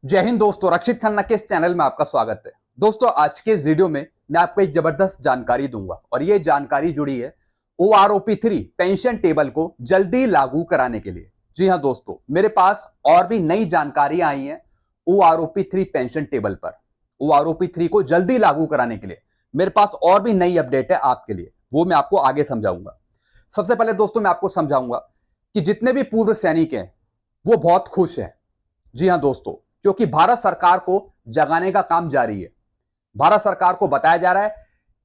जय हिंद दोस्तों, रक्षित खन्ना के इस चैनल में आपका स्वागत है। दोस्तों, आज के इस वीडियो में मैं आपको एक जबरदस्त जानकारी दूंगा और ये जानकारी जुड़ी है OROP3 पेंशन टेबल को जल्दी लागू कराने के लिए। जी हां दोस्तों, मेरे पास और भी नई जानकारियां आई हैं OROP3 पेंशन टेबल पर। OROP3 को जल्दी लागू कराने के लिए मेरे पास और भी नई अपडेट है आपके लिए, वो मैं आपको आगे समझाऊंगा। सबसे पहले दोस्तों मैं आपको समझाऊंगा कि जितने भी पूर्व सैनिक हैं वो बहुत खुश हैं। जी हां दोस्तों, क्योंकि भारत सरकार को जगाने का काम जारी है। भारत सरकार को बताया जा रहा है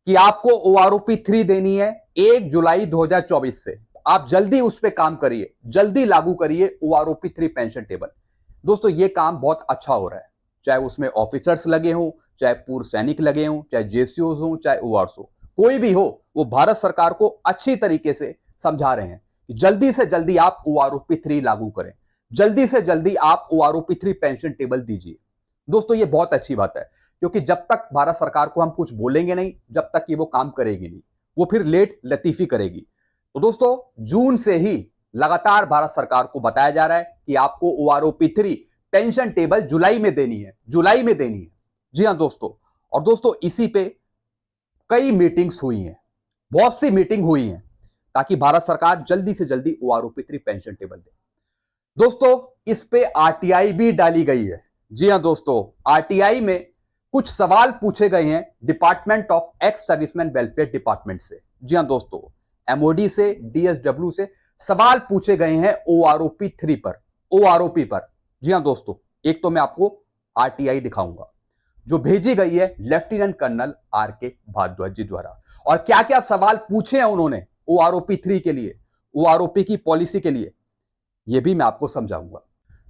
कि आपको OROP3 देनी है 1 जुलाई 2024 से। आप जल्दी उस पर काम करिए, जल्दी लागू करिए OROP3 पेंशन टेबल। दोस्तों, यह काम बहुत अच्छा हो रहा है, चाहे उसमें ऑफिसर्स लगे हों, चाहे पूर्व सैनिक लगे हों, चाहे JCOs हों, चाहे ORs हो, कोई भी हो, वो भारत सरकार को अच्छी तरीके से समझा रहे हैं कि जल्दी से जल्दी आप OROP3 लागू करें, जल्दी से जल्दी आप OROP3 पेंशन टेबल दीजिए। दोस्तों, ये बहुत अच्छी बात है, क्योंकि जब तक भारत सरकार को हम कुछ बोलेंगे नहीं, जब तक ये वो काम करेगी नहीं, वो फिर लेट लतीफी करेगी। तो दोस्तों, जून से ही लगातार भारत सरकार को बताया जा रहा है कि आपको OROP3 पेंशन टेबल जुलाई में देनी है, जुलाई में देनी है। जी हां दोस्तों, और दोस्तों इसी पे कई मीटिंग्स हुई हैं, बहुत सी मीटिंग हुई हैं, ताकि भारत सरकार जल्दी से जल्दी OROP3 पेंशन टेबल दे। दोस्तों, इस पे RTI भी डाली गई है। जी हां दोस्तों, RTI में कुछ सवाल पूछे गए हैं department of ex serviceman welfare department से। जी हां दोस्तों, MOD से, DSW से सवाल पूछे गए हैं OROP3 पर, OROP पर। जी हां दोस्तों, एक तो मैं आपको RTI दिखाऊंगा जो भेजी गई है लेफ्टिनेंट कर्नल RK भारद्वाज जी द्वारा, और क्या क्या सवाल पूछे हैं उन्होंने OROP3 के लिए, OROP की पॉलिसी के लिए, यह भी मैं आपको समझाऊंगा।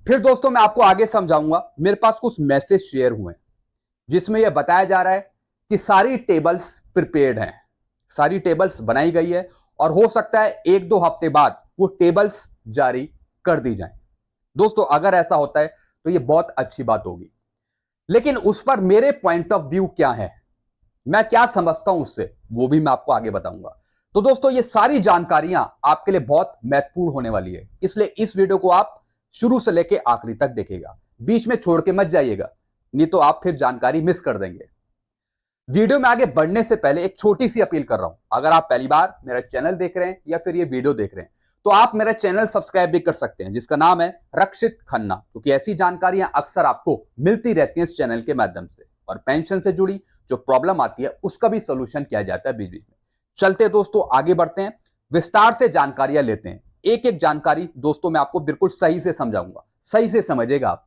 फिर दोस्तों मैं आपको आगे समझाऊंगा। मेरे पास कुछ मैसेज शेयर हुए हैं जिसमें यह बताया जा रहा है कि सारी टेबल्स प्रिपेयर्ड हैं, सारी टेबल्स बनाई गई है और हो सकता है 1-2 हफ्ते बाद वो टेबल्स जारी कर दी जाएं। दोस्तों, अगर ऐसा होता है तो यह बहुत अच्छी बात होगी, लेकिन उस पर मेरे पॉइंट ऑफ व्यू क्या है, मैं क्या समझता हूं उससे, वो भी मैं आपको आगे बताऊंगा। तो दोस्तों, ये सारी जानकारियां आपके लिए बहुत महत्वपूर्ण होने वाली है, इसलिए इस वीडियो को आप शुरू से लेकर आखिरी तक देखेगा, बीच में छोड़ के मत जाइएगा, नहीं तो आप फिर जानकारी मिस कर देंगे। वीडियो में आगे बढ़ने से पहले एक छोटी सी अपील कर रहा हूं, अगर आप पहली बार मेरा चैनल देख रहे हैं या फिर ये वीडियो देख रहे हैं तो आप मेरा चैनल सब्सक्राइब भी कर सकते हैं, जिसका नाम है रक्षित खन्ना, क्योंकि ऐसी जानकारियां अक्सर आपको मिलती रहती हैं इस चैनल के माध्यम से, और पेंशन से जुड़ी जो प्रॉब्लम आती है उसका भी सोल्यूशन किया जाता है बीच बीच में। चलते दोस्तों आगे बढ़ते हैं, विस्तार से जानकारियां लेते हैं, एक एक जानकारी दोस्तों मैं आपको बिल्कुल सही से समझाऊंगा, सही से समझिएगा आप।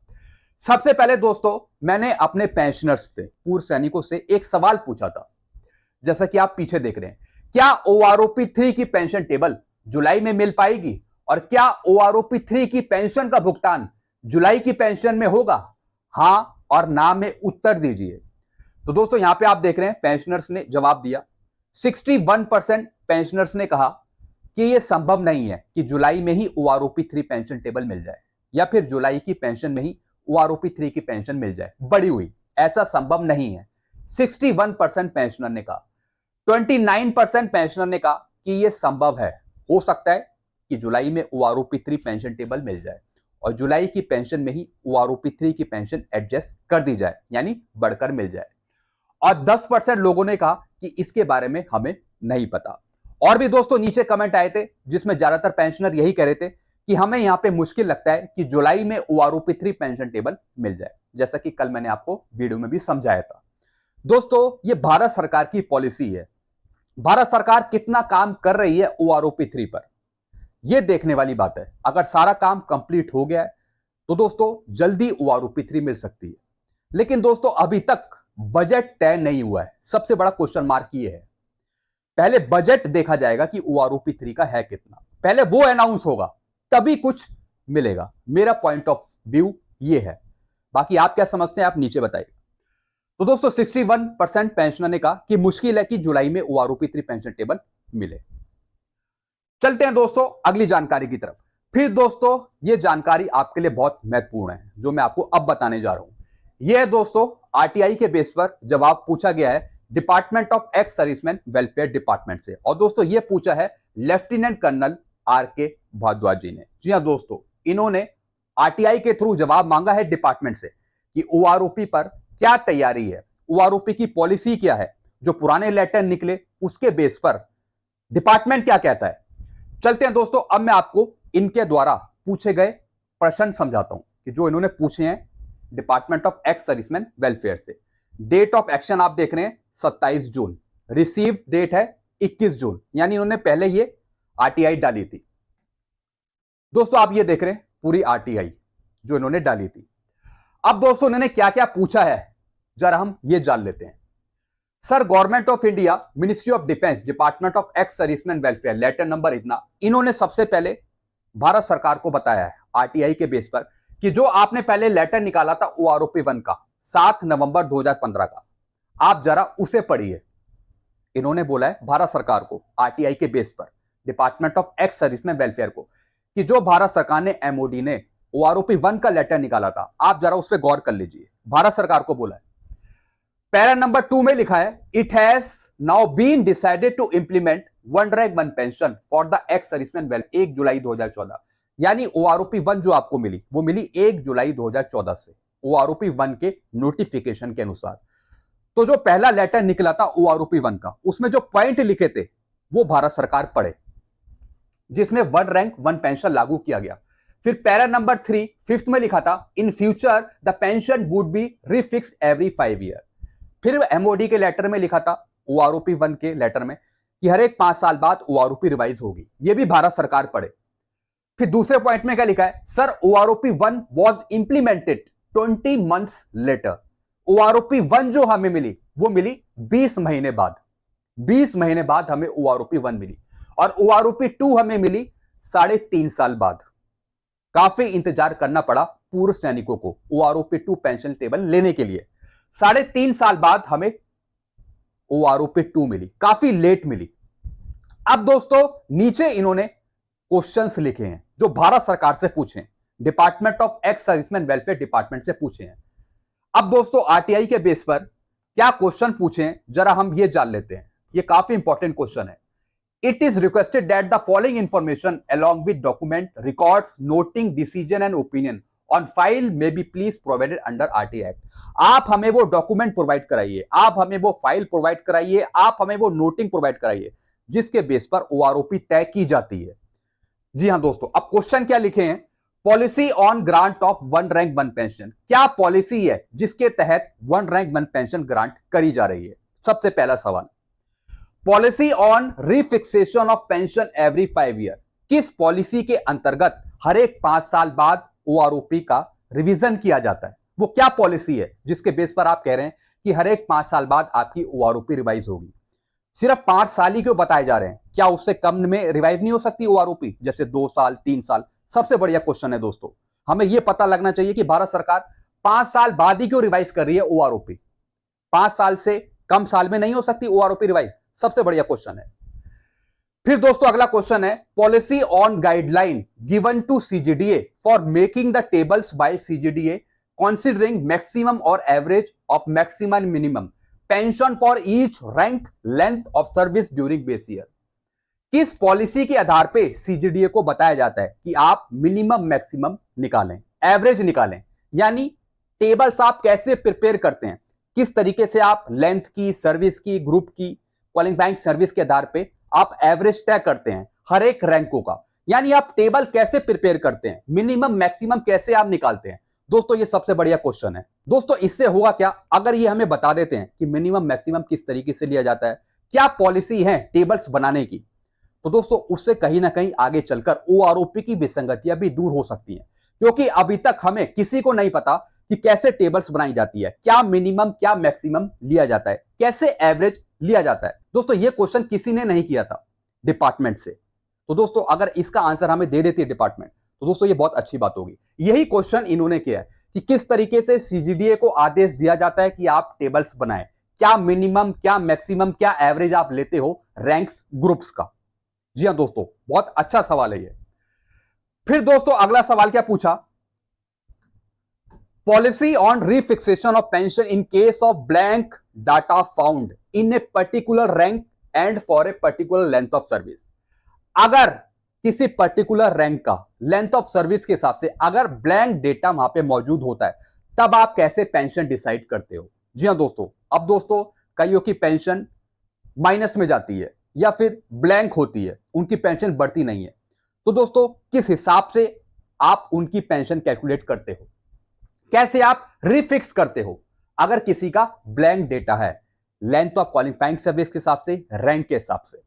सबसे पहले दोस्तों, मैंने अपने पेंशनर्स से, पूर्व सैनिकों से एक सवाल पूछा था, जैसा कि आप पीछे देख रहे हैं, क्या OROP3 की पेंशन टेबल जुलाई में मिल पाएगी और क्या OROP3 की पेंशन का भुगतान जुलाई की पेंशन में होगा? हां और ना में उत्तर दीजिए। तो दोस्तों यहां पे आप देख रहे हैं पेंशनर्स ने जवाब दिया। 61% पेंशनर्स ने कहा कि यह संभव नहीं है कि जुलाई में ही OROP3 पेंशन टेबल मिल जाए, या फिर जुलाई की पेंशन में ही OROP3 की पेंशन मिल जाए बढ़ी हुई, ऐसा संभव नहीं है। 61% पेंशनर ने कहा। 29% पेंशनर ने कहा कि यह संभव है, हो सकता है कि जुलाई में OROP3 पेंशन टेबल मिल जाए और जुलाई की पेंशन में ही OROP3 की पेंशन एडजस्ट कर दी जाए, यानी बढ़कर मिल जाए। और 10% लोगों ने कहा कि इसके बारे में हमें नहीं पता। और भी दोस्तों नीचे कमेंट आए थे जिसमें ज्यादातर पेंशनर यही कह रहे थे कि हमें यहां पे मुश्किल लगता है कि जुलाई में OROP3 पेंशन टेबल मिल जाए, जैसा कि कल मैंने आपको वीडियो में भी समझाया था। दोस्तों, ये भारत सरकार की पॉलिसी है, भारत सरकार कितना काम कर रही है OROP3 पर, यह देखने वाली बात है। अगर सारा काम कंप्लीट हो गया है तो दोस्तों जल्दी OROP3 मिल सकती है, लेकिन दोस्तों अभी तक बजट तय नहीं हुआ है। सबसे बड़ा क्वेश्चन मार्क ये है, पहले बजट देखा जाएगा कि OROP3 का है कितना, पहले वो अनाउंस होगा तभी कुछ मिलेगा। मेरा पॉइंट ऑफ व्यू ये है, बाकी आप क्या समझते हैं आप नीचे बताइए। तो दोस्तों 61% पेंशनर ने कहा कि मुश्किल है कि जुलाई में OROP3 पेंशन टेबल मिले। चलते हैं दोस्तों अगली जानकारी की तरफ। फिर दोस्तों यह जानकारी आपके लिए बहुत महत्वपूर्ण है जो मैं आपको अब बताने जा रहा हूं। यह दोस्तों RTI के बेस पर जवाब पूछा गया है department of ex serviceman welfare department से, और दोस्तों यह पूछा है लेफ्टिनेंट कर्नल RK भारद्वाज जी ने। जी हां दोस्तों, इन्होंने RTI के थ्रू जवाब मांगा है डिपार्टमेंट से कि ओआरओपी पर क्या तैयारी है, ओआरओपी की पॉलिसी क्या है, जो पुराने लेटर निकले उसके बेस पर डिपार्टमेंट क्या कहता है। चलते हैं दोस्तों, अब मैं आपको इनके द्वारा पूछे गए प्रश्न समझाता हूं कि जो इन्होंने पूछे हैं department of ex serviceman welfare से। डेट ऑफ एक्शन आप देख रहे हैं 27 जून, रिसीव डेट है 21 जून, यानी इन्होंने पहले ये आरटीआई डाली थी। दोस्तों आप ये देख रहे हैं पूरी आरटीआई जो इन्होंने डाली थी। अब दोस्तों इन्होंने क्या क्या पूछा है जरा हम ये जान लेते हैं। Sir, government of India, ministry of defence, department of ex serviceman welfare, letter number इतना, इन्होंने सबसे पहले भारत सरकार को बताया है आरटीआई के बेस पर कि जो आपने पहले लेटर निकाला था ओआरओपी 1 का 7 नवंबर 2015 का, आप जरा उसे पढ़िए। इन्होंने बोला है भारत सरकार को आरटीआई के बेस पर, department of ex serviceman welfare को, कि जो भारत सरकार ने एमओडी ने ओआरओपी 1 का लेटर निकाला था, आप जरा उस पर गौर कर लीजिए। भारत सरकार को बोला है, पैरा नंबर 2 में लिखा है, it has now been decided to implement 1 rank 1 pension for the ex serviceman welfare 1 जुलाई 2014। यानी ओआरओपी 1 जो आपको मिली वो मिली 1 जुलाई 2014 से ओआरओपी 1 के नोटिफिकेशन के अनुसार। तो जो पहला लेटर निकला था ओआरओपी 1 का, उसमें जो पॉइंट लिखे थे वो भारत सरकार पढ़े, जिसमें 1 रैंक 1 पेंशन लागू किया गया। फिर पैरा नंबर 3 5th में लिखा था, in future the pension would be refixed every 5 year. फिर एमओडी के लेटर में लिखा था ओआरओपी 1 के लेटर में कि हर एक 5 साल बाद ओआरओपी रिवाइज होगी, ये भी भारत सरकार पढ़े। फिर दूसरे पॉइंट में क्या लिखा है, sir OROP 1 was implemented 20 months later. OROP 1 जो हमें मिली वो मिली 20 महीने बाद, 20 महीने बाद हमें ओआरओपी 1 मिली, और ओआरओपी 2 हमें मिली 3.5 साल बाद। काफी इंतजार करना पड़ा पूर्व सैनिकों को ओआरओपी 2 पेंशन टेबल लेने के लिए। 3.5 साल बाद हमें ओआरओपी 2 मिली, काफी लेट मिली। अब दोस्तों नीचे इन्होंने क्वेश्चंस लिखे हैं जो भारत सरकार से पूछे हैं, department of ex serviceman welfare department से पूछे हैं। अब दोस्तों आरटीआई के बेस पर क्या क्वेश्चन पूछे हैं जरा हम ये जान लेते हैं। ये काफी इंपॉर्टेंट क्वेश्चन है। It is requested that the following information along with document, records, noting, decision and opinion on file may be please provided under RTA Act। आप हमें वो डॉक्यूमेंट प्रोवाइड कराइए, आप हमें वो फाइल प्रोवाइड कराइए, आप हमें वो नोटिंग प्रोवाइड कराइए जिसके बेस पर ओआरओपी तय की जाती है। जी हां दोस्तों, अब क्वेश्चन क्या लिखे हैं, policy on grant of 1 rank 1 pension. क्या पॉलिसी है जिसके तहत 1 रैंक 1 पेंशन ग्रांट करी जा रही है? सबसे पहला सवाल, policy on refixation of pension every 5 year. किस पॉलिसी के अंतर्गत हर एक 5 साल बाद ओआरओपी का रिवीजन किया जाता है? वो क्या पॉलिसी है जिसके बेस पर आप कह रहे हैं कि हर एक 5 साल बाद आपकी ओआरओपी रिवाइज होगी? सिर्फ 5 साल ही क्यों बताए जा रहे हैं? क्या उससे कम में रिवाइज नहीं हो सकती ओआरओपी, जैसे 2 साल 3 साल? सबसे बढ़िया क्वेश्चन है दोस्तों, हमें यह पता लगना चाहिए कि भारत सरकार 5 साल बाद ही क्यों रिवाइज कर रही है ओआरओपी। 5 साल से कम साल में नहीं हो सकती ओआरओपी रिवाइज? सबसे बढ़िया क्वेश्चन है। फिर दोस्तों अगला क्वेश्चन है, policy on guideline given to CGDA for making the tables by CGDA considering maximum और average of maximum minimum pension for each rank length of service during base year. किस policy के आधार पे सीजीडीए को बताया जाता है कि आप मिनिमम मैक्सिमम निकालें, एवरेज निकालें? यानी टेबल्स आप कैसे प्रिपेयर करते हैं, किस तरीके से आप लेंथ की, सर्विस की, ग्रुप की, क्वालिफाइंग सर्विस के आधार पे आप एवरेज तय करते हैं हर एक रैंकों का। यानी आप टेबल कैसे प्रिपेयर करते हैं, मिनिमम मैक्सिमम कैसे आप निकालते हैं? दोस्तों ये सबसे बढ़िया क्वेश्चन है। दोस्तों इससे होगा क्या, अगर ये हमें बता देते हैं कि मिनिमम मैक्सिमम किस तरीके से लिया जाता है, क्या पॉलिसी है टेबल्स बनाने की, तो दोस्तों उससे कहीं ना कहीं आगे चलकर ओआरओपी की विसंगतियां भी दूर हो सकती हैं। क्योंकि अभी तक हमें किसी को नहीं पता कि कैसे टेबल्स बनाई जाती है, क्या मिनिमम क्या मैक्सिमम लिया जाता है, कैसे एवरेज लिया जाता है। दोस्तों ये क्वेश्चन किसी ने नहीं किया था डिपार्टमेंट से, तो दोस्तों अगर इसका आंसर हमें दे देती है डिपार्टमेंट तो दोस्तों ये बहुत अच्छी बात होगी। यही क्वेश्चन इन्होंने किया है कि किस तरीके से सीजीडीए को आदेश दिया जाता है कि आप टेबल्स बनाएं, क्या मिनिमम क्या मैक्सिमम क्या एवरेज आप लेते हो रैंक्स ग्रुप्स का। जी हां दोस्तों, बहुत अच्छा सवाल है ये। फिर दोस्तों अगला सवाल क्या पूछा, policy on refixation of pension in case of blank data found in a particular rank and for a particular length of service. अगर किसी पर्टिकुलर रैंक का लेंथ ऑफ सर्विस के हिसाब से अगर ब्लैंक डेटा वहां पे मौजूद होता है तब आप कैसे पेंशन डिसाइड करते हो? जी हाँ दोस्तों, अब दोस्तों कईयों की पेंशन माइनस में जाती है या फिर ब्लैंक होती है, उनकी पेंशन बढ़ती नहीं है। तो दोस्तों किस हिसाब से आप उनकी पेंशन कैलकुलेट करते हो, कैसे आप रिफिक्स करते हो? अगर किसी का ब्लैंक डेटा है, लेंथ ऑफ क्वालिफाइंग सर्विस के हिसाब से, रैंक के हिसाब से।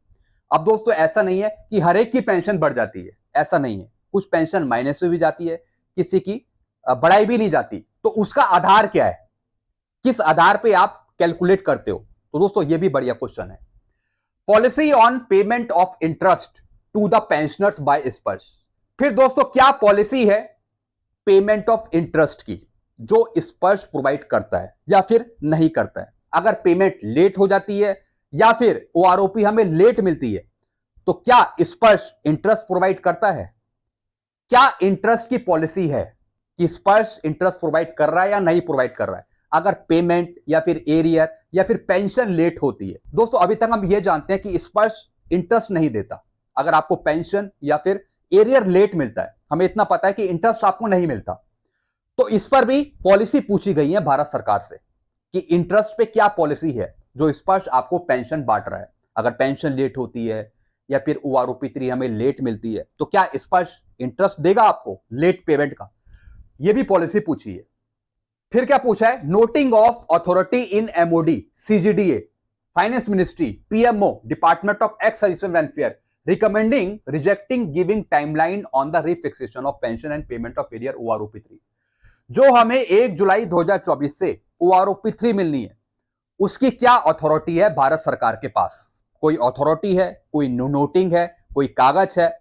अब दोस्तों ऐसा नहीं है कि हर एक की पेंशन बढ़ जाती है, ऐसा नहीं है। कुछ पेंशन माइनस में भी जाती है, किसी की बढ़ाई भी नहीं जाती। तो उसका आधार क्या है, किस आधार पे आप कैलकुलेट करते हो? तो दोस्तों ये भी बढ़िया क्वेश्चन है। Policy on payment of interest to the pensioners by Sparsh. फिर दोस्तों क्या पॉलिसी है पेमेंट ऑफ इंटरेस्ट की, जो स्पर्श प्रोवाइड करता है या फिर नहीं करता है? अगर पेमेंट लेट हो जाती है या फिर ओआरओपी हमें लेट मिलती है, तो क्या स्पर्श इंटरेस्ट प्रोवाइड करता है? क्या इंटरेस्ट की पॉलिसी है कि स्पर्श इंटरेस्ट प्रोवाइड कर रहा है या नहीं प्रोवाइड कर रहा है, अगर पेमेंट या फिर एरियर या फिर पेंशन लेट होती है? दोस्तों अभी तक हम यह जानते हैं कि स्पर्श इंटरेस्ट नहीं देता। अगर आपको पेंशन या फिर एरियर लेट मिलता है, हमें इतना पता है कि इंटरेस्ट आपको नहीं मिलता। तो इस पर भी पॉलिसी पूछी गई है भारत सरकार से कि इंटरेस्ट पे क्या पॉलिसी है जो स्पर्श आपको पेंशन बांट रहा है। अगर पेंशन लेट होती है या फिर ओआरओपी 3 हमें लेट मिलती है, तो क्या स्पर्श इंटरेस्ट देगा आपको लेट पेमेंट का? यह भी पॉलिसी पूछी है। फिर क्या पूछा है? Noting of authority in MOD, CGDA, finance ministry, PMO, department of ex service welfare recommending rejecting giving timeline on the refixation of pension and payment of arrear OROP 3। जो हमें 1 जुलाई 2024 से ओआरओपी 3 मिलनी है, उसकी क्या अथॉरिटी है भारत सरकार के पास? कोई अथॉरिटी है, कोई नोटिंग है, कोई कागज है?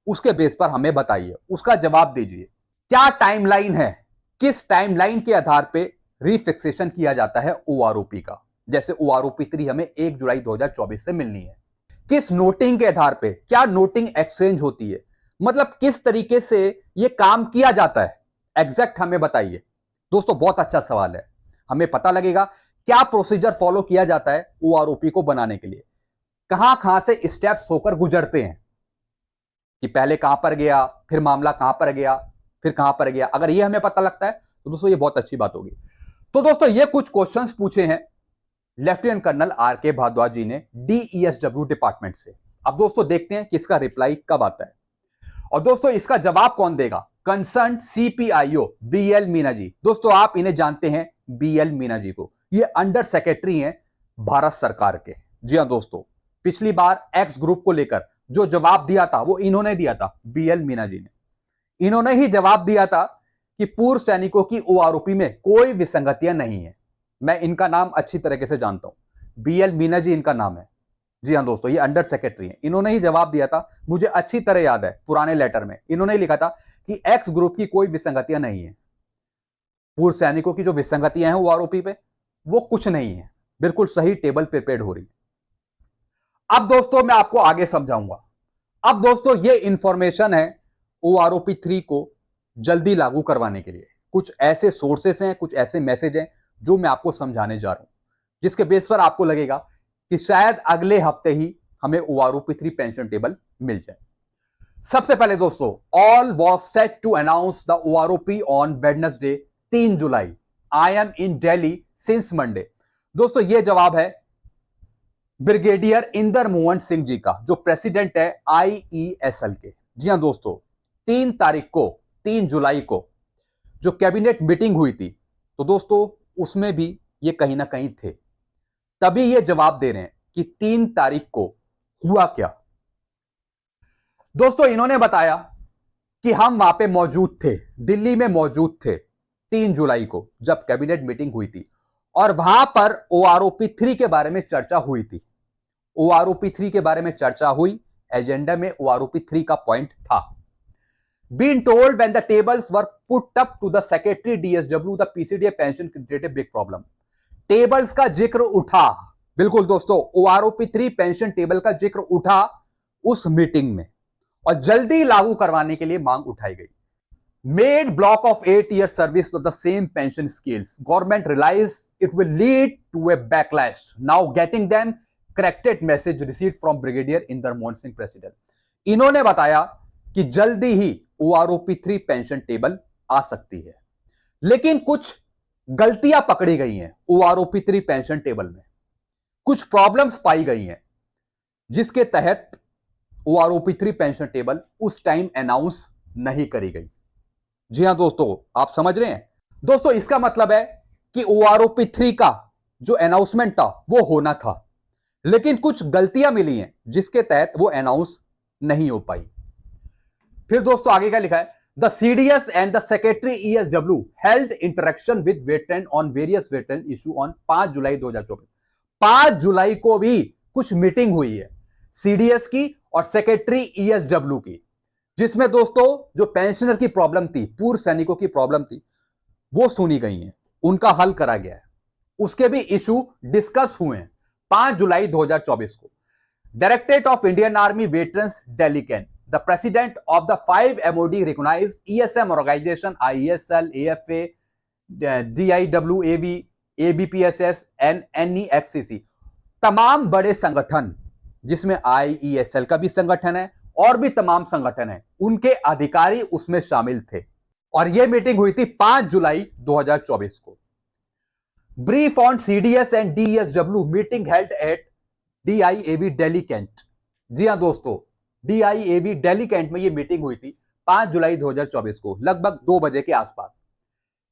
उसके बेस पर हमें बताइए, उसका जवाब दीजिए। क्या टाइमलाइन है, किस टाइमलाइन के आधार पे रिफिक्सेशन किया जाता है ओआरओपी का? जैसे ओआरओपी 3 हमें 1 जुलाई 2024 से मिलनी है, किस नोटिंग के आधार पे? क्या नोटिंग एक्सचेंज होती है? मतलब किस तरीके से यह काम किया जाता है, एग्जैक्ट हमें बताइए। दोस्तों बहुत अच्छा सवाल है, हमें पता लगेगा क्या प्रोसीजर फॉलो किया जाता है ओआरओपी को बनाने के लिए, कहां से स्टेप्स होकर गुजरते हैं, कि पहले कहां पर गया, फिर मामला कहां पर गया, फिर कहां पर गया। अगर ये हमें पता लगता है तो दोस्तों ये बहुत अच्छी बात होगी। तो दोस्तों ये कुछ क्वेश्चंस पूछे हैं लेफ्टिनेंट कर्नल आर के भारद्वाज जी ने डीईएसडब्ल्यू डिपार्टमेंट से। अब दोस्तों देखते हैं कि इसका रिप्लाई कब आता है, और दोस्तों इसका जवाब कौन देगा? Concern सीपीआईओ BL Meena ji. दोस्तों आप इन्हें जानते हैं, बीएल मीना जी को, ये अंडर सेक्रेटरी हैं भारत सरकार के। जी हां दोस्तों, पिछली बार एक्स ग्रुप को लेकर जो जवाब दिया था वो इन्होंने दिया था, बीएल मीना जी ने। इन्होंने ही जवाब दिया था कि पूर्व सैनिकों की ओआरओपी में कोई विसंगतियां नहीं है। मैं इनका नाम अच्छी तरीके से जानता हूं, बीएल मीना जी इनका नाम है। जी हां दोस्तों, ये अंडर सेक्रेटरी हैं। इन्होंने ही जवाब दिया था, मुझे अच्छी तरह याद है, पुराने लेटर में इन्होंने ही लिखा था कि एक्स ग्रुप की कोई विसंगतियां नहीं है, पूर्व सैनिकों की जो विसंगतियां हैं ओआरओपी पे वो कुछ नहीं है, बिल्कुल सही टेबल प्रिपेयर्ड हो रही है। अब दोस्तों मैं आपको आगे समझाऊंगा। अब दोस्तों ये इंफॉर्मेशन है ओआरओपी 3 को जल्दी लागू करवाने के लिए। कुछ ऐसे सोर्सेस हैं, कुछ ऐसे मैसेज हैं जो मैं आपको समझाने जा रहा हूं, जिसके बेस पर आपको लगेगा कि शायद अगले हफ्ते ही हमें ओआरओपी 3 पेंशन टेबल मिल जाए। सबसे पहले दोस्तों, all was set to announce the OROP on Wednesday 3 जुलाई। I am in Delhi since Monday. दोस्तों यह जवाब है ब्रिगेडियर इंदर मोहन सिंह जी का, जो प्रेसिडेंट है आईईएसएल के। जी हां दोस्तों, 3 तारीख को, 3 जुलाई को जो कैबिनेट मीटिंग हुई थी, तो दोस्तों उसमें भी ये कहीं ना कहीं थे, तभी ये जवाब दे रहे हैं कि 3 तारीख को हुआ क्या। दोस्तों इन्होंने बताया कि हम वहां पे मौजूद थे, दिल्ली में मौजूद थे 3 जुलाई को जब कैबिनेट मीटिंग हुई थी, और वहां पर ओआरओपी 3 के बारे में चर्चा हुई थी। ओआरओपी 3 के बारे में चर्चा हुई, एजेंडा में ओआरओपी 3 का पॉइंट था। Being told when the tables were put up to the secretary DSW, the PCDA pension created a big problem. Tables का जिक्र उठा, बिल्कुल दोस्तों, ओआरओपी 3 पेंशन टेबल का जिक्र उठा उस मीटिंग में, और जल्दी लागू करवाने के लिए मांग उठाई गई। Made block of 8 year service of the same pension scales. Government realized it will lead to a backlash. Now getting them corrected message received from Brigadier Inder Mohan Singh President. इन्होंने बताया कि जल्दी ही ओआरओपी 3 पेंशन टेबल आ सकती है, लेकिन कुछ गलतियां पकड़ी गई हैं ओआरओपी 3 पेंशन टेबल में, कुछ प्रॉब्लम्स पाई गई हैं जिसके तहत ओआरओपी 3 पेंशन टेबल उस टाइम अनाउंस नहीं करी गई। जी हां दोस्तों, आप समझ रहे हैं। दोस्तों इसका मतलब है कि ओआरओपी 3 का जो अनाउंसमेंट था वो होना था, लेकिन कुछ गलतियां मिली हैं जिसके तहत वो अनाउंस नहीं हो पाई। फिर दोस्तों आगे क्या लिखा है, the CDS and the secretary ESW held interaction with veteran on various veteran issue on 5 जुलाई 2024। 5 जुलाई को भी कुछ मीटिंग हुई है सीडीएस की और सेक्रेटरी ईएसडब्ल्यू की, जिसमें दोस्तों जो पेंशनर की प्रॉब्लम थी, पूर्व सैनिकों की प्रॉब्लम थी, वो सुनी गई है, उनका हल करा गया है। उसके भी इशू डिस्कस हुए हैं 5 जुलाई 2024 को। Directorate of Indian army veterans Delhi cantt, the president of the 5 MOD recognized ESM organization IESL, AFA, DIW, AB, ABPSS and NEXCC, तमाम बड़े संगठन जिसमें IESL का भी संगठन है और भी तमाम संगठन है, उनके अधिकारी उसमें शामिल थे और यह मीटिंग हुई थी 5 जुलाई 2024 को। Brief on CDS and DSW meeting held at DIAB Delhi cantt. जी हां दोस्तों, DIAB दिल्ली कैंट में ये मीटिंग हुई थी 5 जुलाई 2024 को लगभग 2 बजे के आसपास।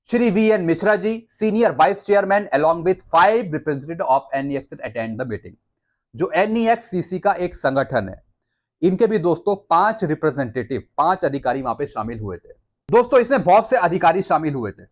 Shri VN Mishra ji, senior vice chairman along with 5 representative of NEX attend the meeting. जो NEXCC का एक संगठन है, इनके भी दोस्तों 5 रिप्रेजेंटेटिव, 5 अधिकारी वहां पे शामिल हुए थे। दोस्तों इसमें बहुत से अधिकारी शामिल हुए थे।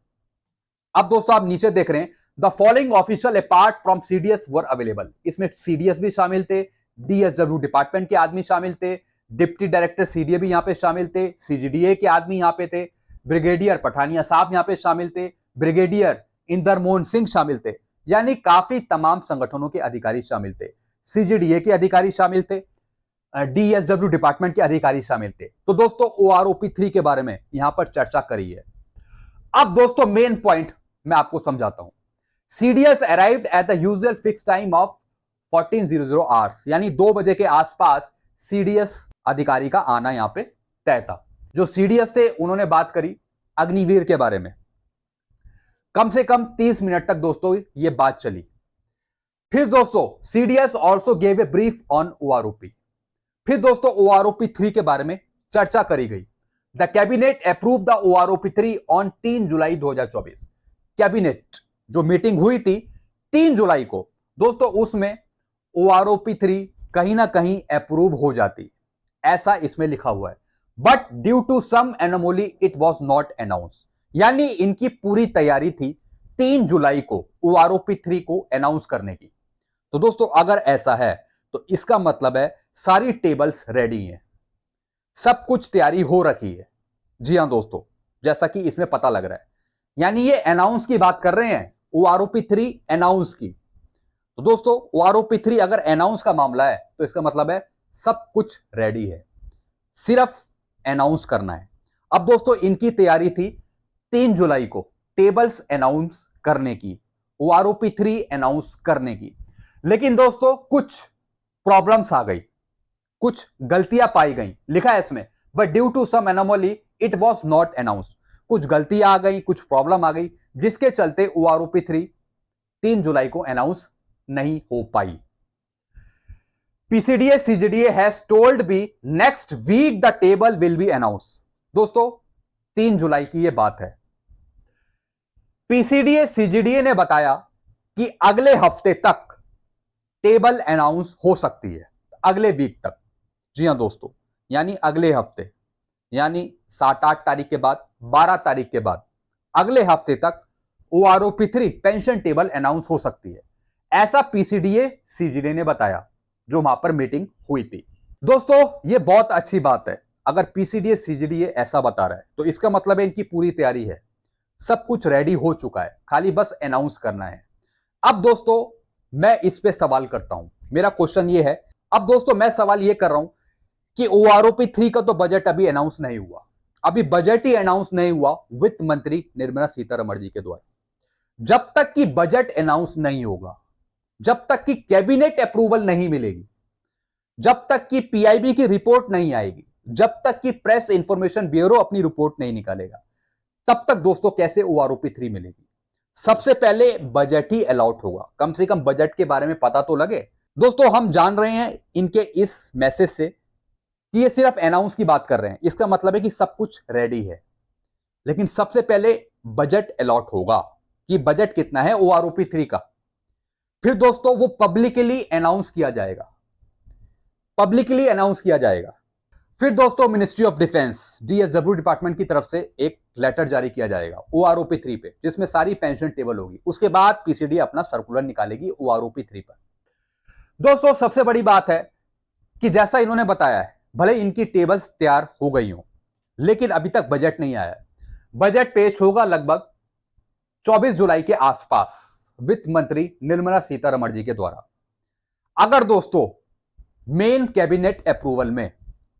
अब दोस्तों आप नीचे देख रहे हैं, the following official apart from CDS were available. इसमें CDS भी शामिल थे, DSW डिपार्टमेंट के आदमी शामिल थे, डिप्टी डायरेक्टर CDA भी यहां पे शामिल थे, CGDA के आदमी यहां पे थे, ब्रिगेडियर पठानिया साहब यहां पे शामिल थे, ब्रिगेडियर इंदरमोहन सिंह शामिल थे, यानी काफी तमाम संगठनों के अधिकारी शामिल थे। CGDA के अधिकारी शामिल थे, DSW डिपार्टमेंट के अधिकारी शामिल थे। तो दोस्तों OROP 3 के बारे में यहां पर चर्चा करी है। अब दोस्तों मेन पॉइंट मैं आपको समझाता हूं। CDS arrived at the usual fix time of 1400 hours, यानी 2 बजे के आसपास CDS अधिकारी का आना यहां पे तय था। जो CDS थे उन्होंने बात करी अग्निवीर के बारे में, कम से कम 30 मिनट तक दोस्तों ये बात चली। फिर दोस्तों CDS also gave a brief on OROP। फिर दोस्तों OROP 3 के बारे में चर्चा करी गई। The cabinet approve the OROP 3 on 3 July 2024। Cabinet जो मीटिंग हुई थी 3 जुलाई को दोस्तों, उसमें OROP 3 कहीं ना कहीं अप्रूव हो जाती, ऐसा इसमें लिखा हुआ है। But due to some anomaly it was not announce, यानी इनकी पूरी तैयारी थी 3 जुलाई को OROP 3 को अनाउंस करने की। तो दोस्तों अगर ऐसा है तो इसका मतलब है सारी टेबल्स रेडी हैं, सब कुछ तैयारी हो रखी है। जी हां दोस्तों, जैसा कि इसमें पता लग रहा है, यानी ये अनाउंस की बात कर रहे हैं, OROP 3 अनाउंस की। तो दोस्तों OROP 3 अगर अनाउंस का मामला है तो इसका मतलब है सब कुछ रेडी है, सिर्फ अनाउंस करना है। अब दोस्तों इनकी तैयारी थी 3 जुलाई को टेबल्स अनाउंस करने की, OROP 3 अनाउंस करने की, लेकिन दोस्तों कुछ प्रॉब्लम्स आ गई, कुछ गलतियां पाई गई, लिखा है इसमें, but due to some anomaly it was not announce. कुछ गलतियां आ गई, कुछ प्रॉब्लम आ गई, जिसके चलते OROP 3 3 जुलाई को अनाउंस नहीं हो पाई। PCDA CGDA has told me next week the table will be announced। दोस्तों 3 जुलाई की यह बात है। PCDA CGDA ने बताया कि अगले हफ्ते तक टेबल अनाउंस हो सकती है, अगले वीक तक। जी हां दोस्तों, यानी अगले हफ्ते, यानी 7-8 तारीख के बाद, 12 तारीख के बाद, अगले हफ्ते तक OROP 3 पेंशन टेबल अनाउंस हो सकती है, ऐसा PCDA CGDA ने बताया जो वहां पर मीटिंग हुई थी। दोस्तों यह बहुत अच्छी बात है, अगर PCDA CGDA ऐसा बता रहा है तो इसका मतलब है इनकी पूरी तैयारी है, सब कुछ रेडी हो चुका है, खाली बस अनाउंस करना है। अब दोस्तों मैं इस पे सवाल करता हूं, मेरा क्वेश्चन ये है, अब दोस्तों मैं सवाल ये कर रहा हूं कि OROP 3 का तो बजट अभी अनाउंस नहीं हुआ, अभी बजट ही अनाउंस नहीं हुआ वित्त मंत्री निर्मला सीतारमण जी के द्वारा। जब तक कि बजट अनाउंस नहीं होगा, जब तक कि कैबिनेट अप्रूवल नहीं मिलेगी, जब तक कि PIB की रिपोर्ट नहीं आएगी, जब तक कि प्रेस इंफॉर्मेशन ब्यूरो अपनी रिपोर्ट नहीं निकालेगा, तब तक दोस्तों कैसे OROP 3 मिलेगी। सबसे पहले बजट ही अलॉट होगा, कम से कम बजट के बारे में पता तो लगे। दोस्तों हम जान रहे हैं इनके इस मैसेज से कि ये सिर्फ अनाउंस की बात कर रहे हैं, इसका मतलब है कि सब कुछ रेडी है। लेकिन सबसे पहले बजट अलॉट होगा कि बजट कितना है OROP 3 का। फिर दोस्तों वो पब्लिकली अनाउंस किया जाएगा, पब्लिकली अनाउंस किया जाएगा। फिर दोस्तों ministry of defence DSW department की तरफ से एक लेटर जारी किया जाएगा OROP 3 पे, जिसमें सारी पेंशन टेबल होगी। उसके बाद PCD अपना सर्कुलर निकालेगी OROP 3 पर। दोस्तों सबसे बड़ी बात है कि जैसा इन्होंने बताया है, भले इनकी टेबल्स तैयार हो गई हो, लेकिन अभी तक बजट नहीं आया है। बजट पेश होगा लगभग 24 जुलाई के आसपास वित्त मंत्री निर्मला सीतारमण जी के द्वारा। अगर दोस्तों मेन कैबिनेट अप्रूवल में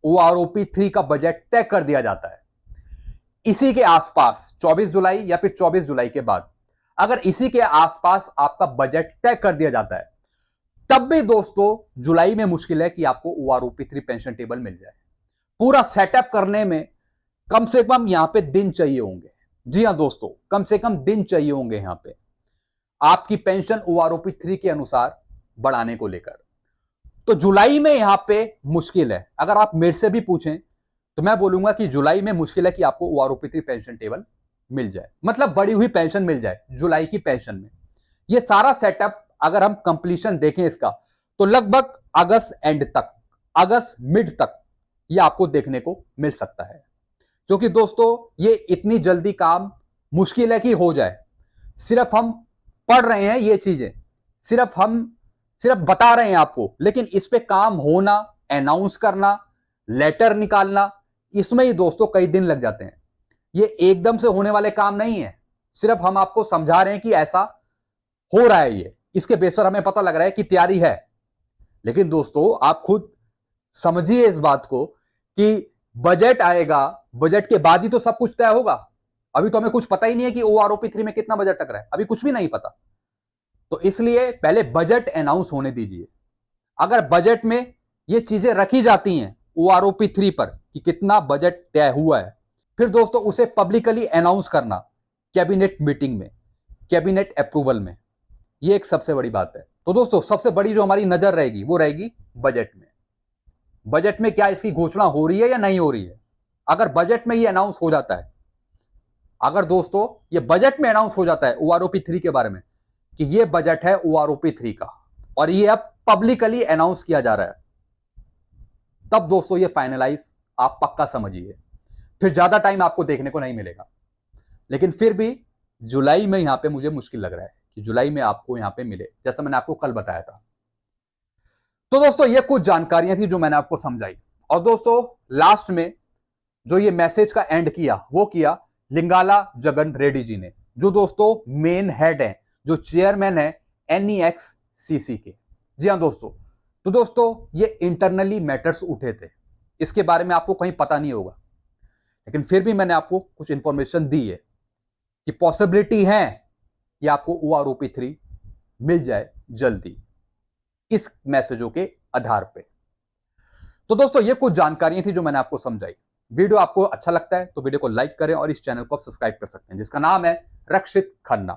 OROP 3 का बजट तय कर दिया जाता है इसी के आसपास 24 जुलाई या फिर 24 जुलाई के बाद, अगर इसी के आसपास आपका बजट तय कर दिया जाता है, तब भी दोस्तों जुलाई में मुश्किल है कि आपको OROP 3 पेंशन टेबल मिल जाए। पूरा सेटअप करने में कम से कम यहां पे दिन चाहिए होंगे। जी हां दोस्तों, कम से कम दिन चाहिए होंगे यहां पे आपकी पेंशन OROP 3 के अनुसार बढ़ाने को लेकर। तो जुलाई में यहां पे मुश्किल है। अगर आप मेरे से भी पूछें तो मैं बोलूंगा कि जुलाई में मुश्किल है कि आपको OROP 3 पेंशन टेबल मिल जाए, मतलब बढ़ी हुई पेंशन मिल जाए जुलाई की पेंशन में। ये सारा सेटअप अगर हम कंप्लीशन देखें इसका, तो लगभग अगस्त एंड तक, अगस्त मिड तक ये आपको देखने को मिल सकता है। क्योंकि दोस्तों ये इतनी जल्दी काम मुश्किल है कि हो जाए। सिर्फ हम पढ़ रहे हैं ये चीजें, सिर्फ बता रहे हैं आपको, लेकिन इस पे काम होना, अनाउंस करना, लेटर निकालना, इसमें ही दोस्तों कई दिन लग जाते हैं। ये एकदम से होने वाले काम नहीं है। सिर्फ हम आपको समझा रहे हैं कि ऐसा हो रहा है, ये इसके बेस पर हमें पता लग रहा है कि तैयारी है। लेकिन दोस्तों आप खुद समझिए इस बात को कि बजट आएगा, बजट के बाद ही तो सब कुछ तय होगा। अभी तो हमें कुछ पता ही नहीं है कि OROP 3 में कितना बजट टक रहा है, अभी कुछ भी नहीं पता। तो इसलिए पहले बजट अनाउंस होने दीजिए। अगर बजट में ये चीजें रखी जाती हैं OROP 3 पर कि कितना बजट तय हुआ है, फिर दोस्तों उसे पब्लिकली अनाउंस करना कैबिनेट मीटिंग में, कैबिनेट अप्रूवल में, ये एक सबसे बड़ी बात है। तो दोस्तों सबसे बड़ी जो हमारी नजर रहेगी वो रहेगी बजट में। बजट में क्या इसकी घोषणा हो रही है या नहीं हो रही है। अगर बजट में ये अनाउंस हो जाता है, अगर दोस्तों ये बजट में अनाउंस हो जाता है OROP 3 के बारे में कि ये बजट है OROP 3 का और ये अब पब्लिकली अनाउंस किया जा रहा है, तब दोस्तों ये फाइनलाइज आप पक्का समझिए। फिर ज्यादा टाइम आपको देखने को नहीं मिलेगा। लेकिन फिर भी जुलाई में यहां पे मुझे मुश्किल लग रहा है कि जुलाई में आपको यहां पे मिले, जैसा मैंने आपको कल बताया था। तो दोस्तों ये कुछ जानकारियां थी जो मैंने आपको समझाई। और दोस्तों लास्ट में जो ये मैसेज का एंड किया वो किया लिंगाला जगन रेड्डी जी ने, जो दोस्तों मेन हेड है, जो चेयरमैन है NEXCC के। जी हाँ दोस्तों, तो दोस्तों ये इंटरनली मैटर्स उठे थे, इसके बारे में आपको कहीं पता नहीं होगा, लेकिन फिर भी मैंने आपको कुछ इंफॉर्मेशन दी है कि पॉसिबिलिटी है कि आपको OROP 3 मिल जाए जल्दी इस मैसेजों के आधार पे। तो दोस्तों ये कुछ जानकारियां थी जो मैंने आपको समझाई। वीडियो आपको अच्छा लगता है तो वीडियो को लाइक करें और इस चैनल को आप सब्सक्राइब कर सकते हैं, जिसका नाम है रक्षित खन्ना।